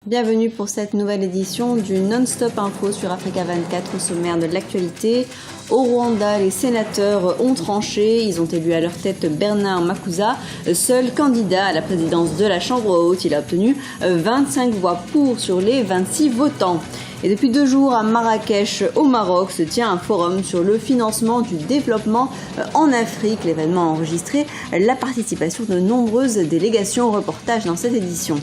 Bienvenue pour cette nouvelle édition du Non-Stop Info sur Africa 24 au sommaire de l'actualité. Au Rwanda, les sénateurs ont tranché. Ils ont élu à leur tête Bernard Makuza, seul candidat à la présidence de la Chambre haute. Il a obtenu 25 voix pour sur les 26 votants. Et depuis 2 jours à Marrakech, au Maroc, se tient un forum sur le financement du développement en Afrique. L'événement a enregistré la participation de nombreuses délégations. Reportage dans cette édition.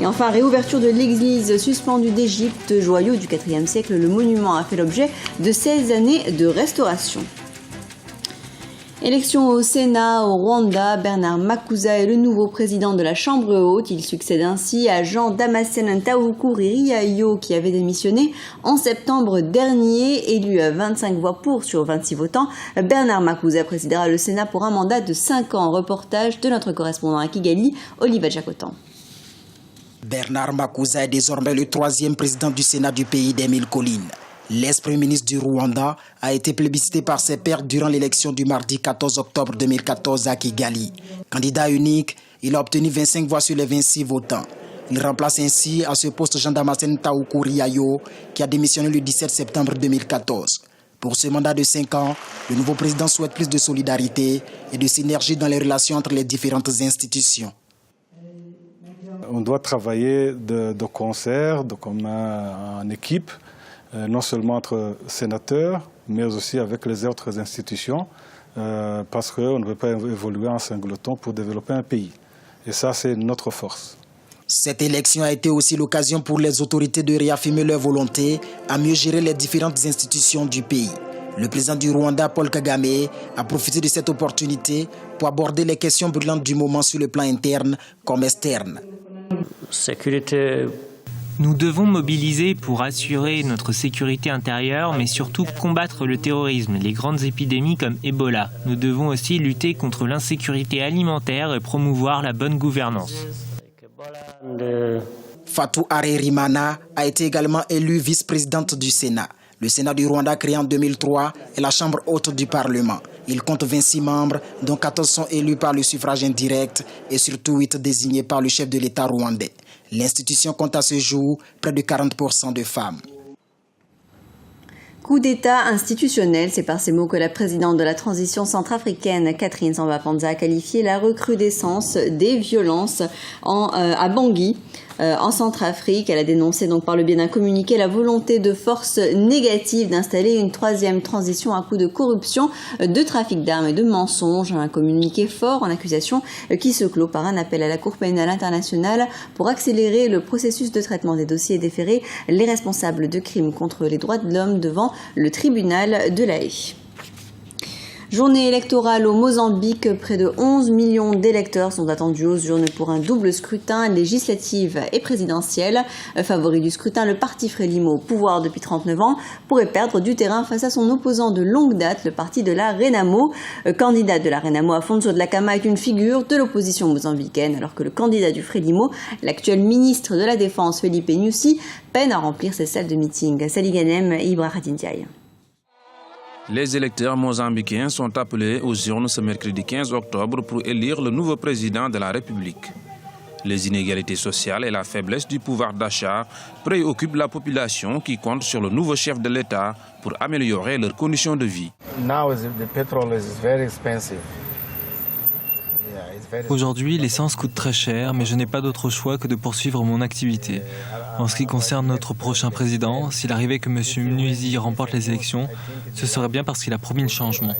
Et enfin, réouverture de l'église suspendue d'Égypte, joyau du IVe siècle. Le monument a fait l'objet de 16 années de restauration. Élection au Sénat au Rwanda, Bernard Makuza est le nouveau président de la Chambre haute. Il succède ainsi à Jean Damascène Ntahoukouri-Riayo qui avait démissionné en septembre dernier. Élu à 25 voix pour sur 26 votants, Bernard Makuza présidera le Sénat pour un mandat de 5 ans. Reportage de notre correspondant à Kigali, Oliva Jacotan. Bernard Makuza est désormais le 3e président du Sénat du pays des 1000 collines. L'ex-premier ministre du Rwanda a été plébiscité par ses pairs durant l'élection du mardi 14 octobre 2014 à Kigali. Candidat unique, il a obtenu 25 voix sur les 26 votants. Il remplace ainsi à ce poste Jean Damascène Ntahoukouri-Riayo qui a démissionné le 17 septembre 2014. Pour ce mandat de 5 ans, le nouveau président souhaite plus de solidarité et de synergie dans les relations entre les différentes institutions. On doit travailler de concert, comme en équipe, non seulement entre sénateurs, mais aussi avec les autres institutions, parce qu'on ne veut pas évoluer en singleton pour développer un pays. Et ça, c'est notre force. Cette élection a été aussi l'occasion pour les autorités de réaffirmer leur volonté à mieux gérer les différentes institutions du pays. Le président du Rwanda, Paul Kagame, a profité de cette opportunité pour aborder les questions brûlantes du moment sur le plan interne comme externe. Nous devons mobiliser pour assurer notre sécurité intérieure, mais surtout combattre le terrorisme, les grandes épidémies comme Ebola. Nous devons aussi lutter contre l'insécurité alimentaire et promouvoir la bonne gouvernance. Fatou Harerimana a été également élue vice-présidente du Sénat. Le Sénat du Rwanda, créé en 2003, est la chambre haute du Parlement. Il compte 26 membres, dont 14 sont élus par le suffrage indirect et surtout 8 désignés par le chef de l'État rwandais. L'institution compte à ce jour près de 40% de femmes. Coup d'État institutionnel, c'est par ces mots que la présidente de la transition centrafricaine, Catherine Samba-Panza, a qualifié la recrudescence des violences à Bangui, en Centrafrique. Elle a dénoncé donc par le biais d'un communiqué la volonté de forces négatives d'installer une 3e transition à coup de corruption, de trafic d'armes et de mensonges. Un communiqué fort en accusation qui se clôt par un appel à la Cour pénale internationale pour accélérer le processus de traitement des dossiers et déférer les responsables de crimes contre les droits de l'homme devant le tribunal de La Haye. Journée électorale au Mozambique, près de 11 millions d'électeurs sont attendus aux urnes pour un double scrutin législatif et présidentiel. Favori du scrutin, le parti Frelimo, au pouvoir depuis 39 ans, pourrait perdre du terrain face à son opposant de longue date, le parti de la Renamo. Candidat de la Renamo, Afonso Dhlakama est une figure de l'opposition mozambicaine, alors que le candidat du Frelimo, l'actuel ministre de la Défense Felipe Nyusi, peine à remplir ses salles de meeting. Sali Ganem et Ibrahim Ndiaye. Les électeurs mozambicains sont appelés aux urnes ce mercredi 15 octobre pour élire le nouveau président de la République. Les inégalités sociales et la faiblesse du pouvoir d'achat préoccupent la population qui compte sur le nouveau chef de l'État pour améliorer leurs conditions de vie. Aujourd'hui, l'essence coûte très cher, mais je n'ai pas d'autre choix que de poursuivre mon activité. En ce qui concerne notre prochain président, s'il arrivait que M. Nyusi remporte les élections, ce serait bien parce qu'il a promis le changement.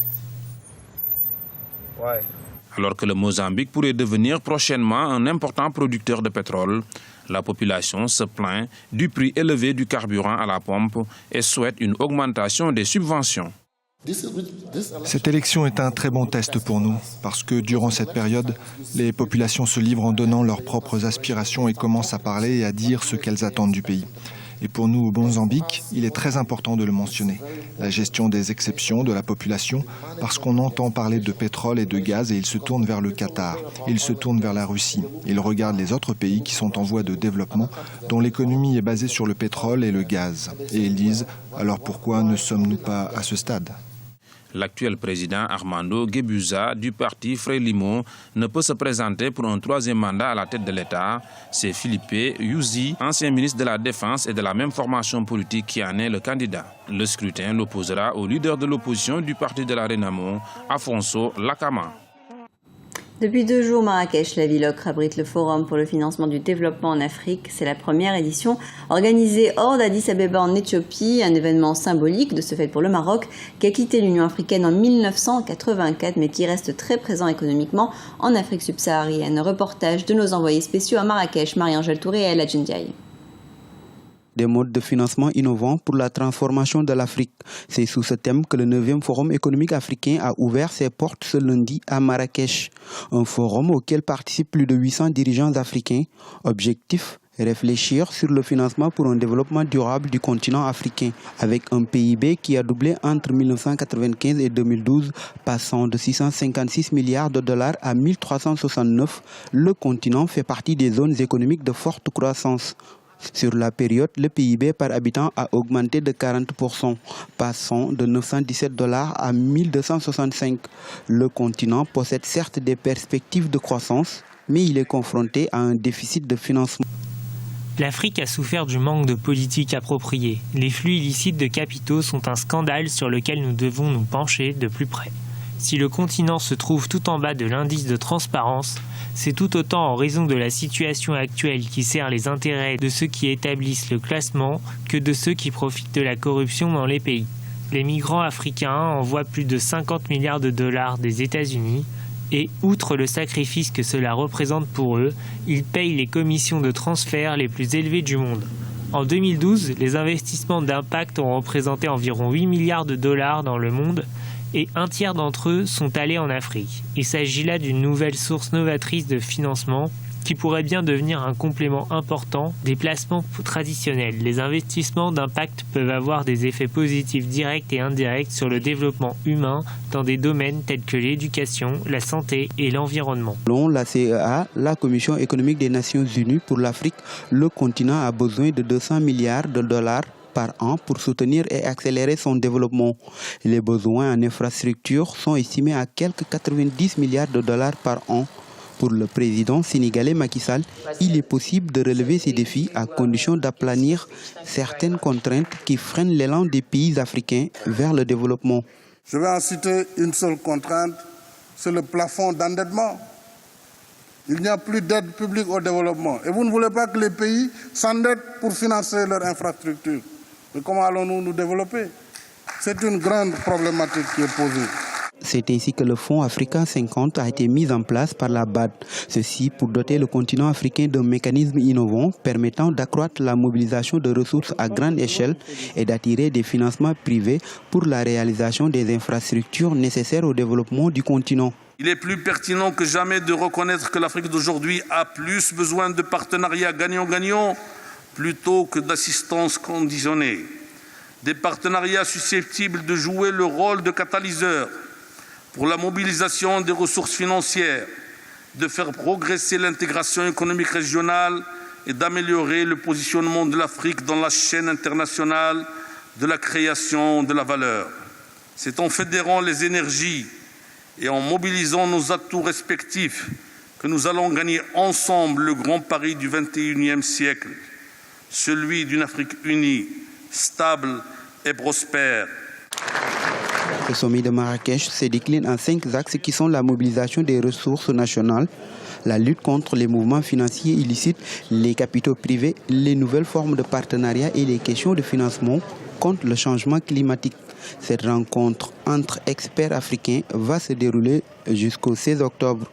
Alors que le Mozambique pourrait devenir prochainement un important producteur de pétrole, la population se plaint du prix élevé du carburant à la pompe et souhaite une augmentation des subventions. Cette élection est un très bon test pour nous, parce que durant cette période, les populations se livrent en donnant leurs propres aspirations et commencent à parler et à dire ce qu'elles attendent du pays. Et pour nous au Mozambique, il est très important de le mentionner. La gestion des exceptions de la population, parce qu'on entend parler de pétrole et de gaz et ils se tournent vers le Qatar, ils se tournent vers la Russie. Ils regardent les autres pays qui sont en voie de développement, dont l'économie est basée sur le pétrole et le gaz. Et ils disent, alors pourquoi ne sommes-nous pas à ce stade ? L'actuel président Armando Guebuza du parti Frelimo ne peut se présenter pour un troisième mandat à la tête de l'État. C'est Philippe Yuzi, ancien ministre de la Défense et de la même formation politique, qui en est le candidat. Le scrutin l'opposera au leader de l'opposition du parti de la Renamo, Afonso Lakama. Depuis 2 jours, Marrakech, la ville ocre, abrite le Forum pour le financement du développement en Afrique. C'est la première édition organisée hors d'Addis Abeba en Éthiopie, un événement symbolique de ce fait pour le Maroc qui a quitté l'Union africaine en 1984 mais qui reste très présent économiquement en Afrique subsaharienne. Reportage de nos envoyés spéciaux à Marrakech, Marie-Angèle Touré et Ella Djendiaye. Des modes de financement innovants pour la transformation de l'Afrique. C'est sous ce thème que le 9e Forum économique africain a ouvert ses portes ce lundi à Marrakech. Un forum auquel participent plus de 800 dirigeants africains. Objectif: réfléchir sur le financement pour un développement durable du continent africain, avec un PIB qui a doublé entre 1995 et 2012, passant de 656 milliards de dollars à 1369. Le continent fait partie des zones économiques de forte croissance. Sur la période, le PIB par habitant a augmenté de 40%, passant de 917 dollars à 1265. Le continent possède certes des perspectives de croissance, mais il est confronté à un déficit de financement. L'Afrique a souffert du manque de politique appropriée. Les flux illicites de capitaux sont un scandale sur lequel nous devons nous pencher de plus près. Si le continent se trouve tout en bas de l'indice de transparence, c'est tout autant en raison de la situation actuelle qui sert les intérêts de ceux qui établissent le classement que de ceux qui profitent de la corruption dans les pays. Les migrants africains envoient plus de 50 milliards de dollars des États-Unis et, outre le sacrifice que cela représente pour eux, ils payent les commissions de transfert les plus élevées du monde. En 2012, les investissements d'impact ont représenté environ 8 milliards de dollars dans le monde, et un tiers d'entre eux sont allés en Afrique. Il s'agit là d'une nouvelle source novatrice de financement qui pourrait bien devenir un complément important des placements traditionnels. Les investissements d'impact peuvent avoir des effets positifs directs et indirects sur le développement humain dans des domaines tels que l'éducation, la santé et l'environnement. Selon la CEA, la Commission économique des Nations Unies pour l'Afrique, le continent a besoin de 200 milliards de dollars par an pour soutenir et accélérer son développement. Les besoins en infrastructures sont estimés à quelques 90 milliards de dollars par an. Pour le président sénégalais Macky Sall, il est possible de relever ces défis à condition d'aplanir certaines contraintes qui freinent l'élan des pays africains vers le développement. Je vais en citer une seule contrainte, c'est le plafond d'endettement. Il n'y a plus d'aide publique au développement. Et vous ne voulez pas que les pays s'endettent pour financer leurs infrastructures. Mais comment allons-nous nous développer? C'est une grande problématique qui est posée. C'est ainsi que le Fonds Africa 50 a été mis en place par la BAD. Ceci pour doter le continent africain d'un mécanisme innovant permettant d'accroître la mobilisation de ressources à grande échelle et d'attirer des financements privés pour la réalisation des infrastructures nécessaires au développement du continent. Il est plus pertinent que jamais de reconnaître que l'Afrique d'aujourd'hui a plus besoin de partenariats gagnant-gagnant plutôt que d'assistance conditionnée. Des partenariats susceptibles de jouer le rôle de catalyseur pour la mobilisation des ressources financières, de faire progresser l'intégration économique régionale et d'améliorer le positionnement de l'Afrique dans la chaîne internationale de la création de la valeur. C'est en fédérant les énergies et en mobilisant nos atouts respectifs que nous allons gagner ensemble le grand pari du XXIe siècle, celui d'une Afrique unie, stable et prospère. Le sommet de Marrakech se décline en 5 axes qui sont la mobilisation des ressources nationales, la lutte contre les mouvements financiers illicites, les capitaux privés, les nouvelles formes de partenariat et les questions de financement contre le changement climatique. Cette rencontre entre experts africains va se dérouler jusqu'au 16 octobre.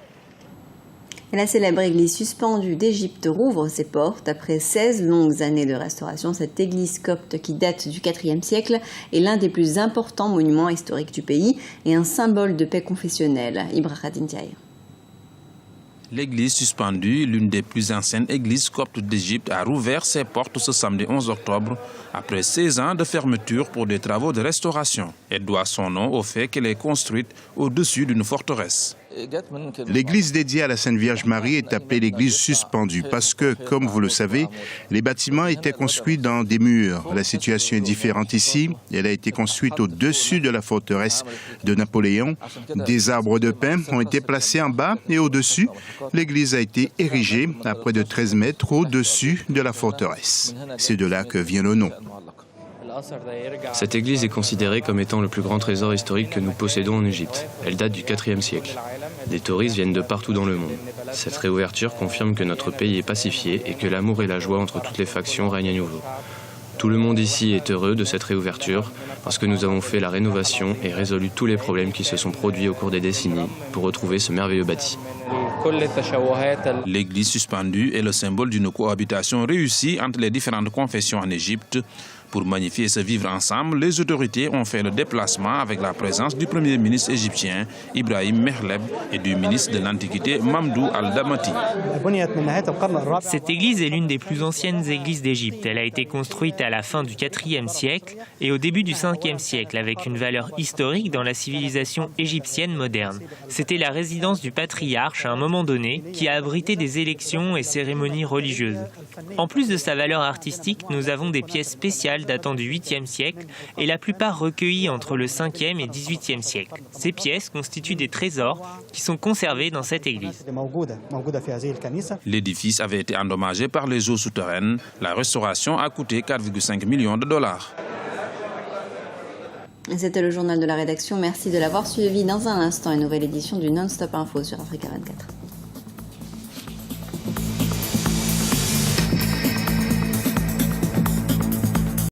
Et la célèbre église suspendue d'Égypte rouvre ses portes. Après 16 longues années de restauration, cette église copte qui date du IVe siècle est l'un des plus importants monuments historiques du pays et un symbole de paix confessionnelle. Ibrahim Diaye. L'église suspendue, l'une des plus anciennes églises coptes d'Égypte, a rouvert ses portes ce samedi 11 octobre après 16 ans de fermeture pour des travaux de restauration. Elle doit son nom au fait qu'elle est construite au-dessus d'une forteresse. L'église dédiée à la Sainte Vierge Marie est appelée l'église suspendue parce que, comme vous le savez, les bâtiments étaient construits dans des murs. La situation est différente ici. Elle a été construite au-dessus de la forteresse de Napoléon. Des arbres de pin ont été placés en bas et au-dessus. L'église a été érigée à près de 13 mètres au-dessus de la forteresse. C'est de là que vient le nom. Cette église est considérée comme étant le plus grand trésor historique que nous possédons en Égypte. Elle date du IVe siècle. Des touristes viennent de partout dans le monde. Cette réouverture confirme que notre pays est pacifié et que l'amour et la joie entre toutes les factions règnent à nouveau. Tout le monde ici est heureux de cette réouverture parce que nous avons fait la rénovation et résolu tous les problèmes qui se sont produits au cours des décennies pour retrouver ce merveilleux bâti. L'église suspendue est le symbole d'une cohabitation réussie entre les différentes confessions en Égypte. Pour magnifier ce vivre ensemble, les autorités ont fait le déplacement avec la présence du Premier ministre égyptien Ibrahim Mehleb et du ministre de l'Antiquité Mamdou Al-Damati. Cette église est l'une des plus anciennes églises d'Égypte. Elle a été construite à la fin du IVe siècle et au début du Ve siècle, avec une valeur historique dans la civilisation égyptienne moderne. C'était la résidence du patriarche à un moment donné, qui a abrité des élections et cérémonies religieuses. En plus de sa valeur artistique, nous avons des pièces spéciales datant du 8e siècle et la plupart recueillies entre le 5e et 18e siècle. Ces pièces constituent des trésors qui sont conservés dans cette église. L'édifice avait été endommagé par les eaux souterraines. La restauration a coûté 4,5 millions de dollars. C'était le journal de la rédaction. Merci de l'avoir suivi. Dans un instant, une nouvelle édition du Non-Stop Info sur Africa 24.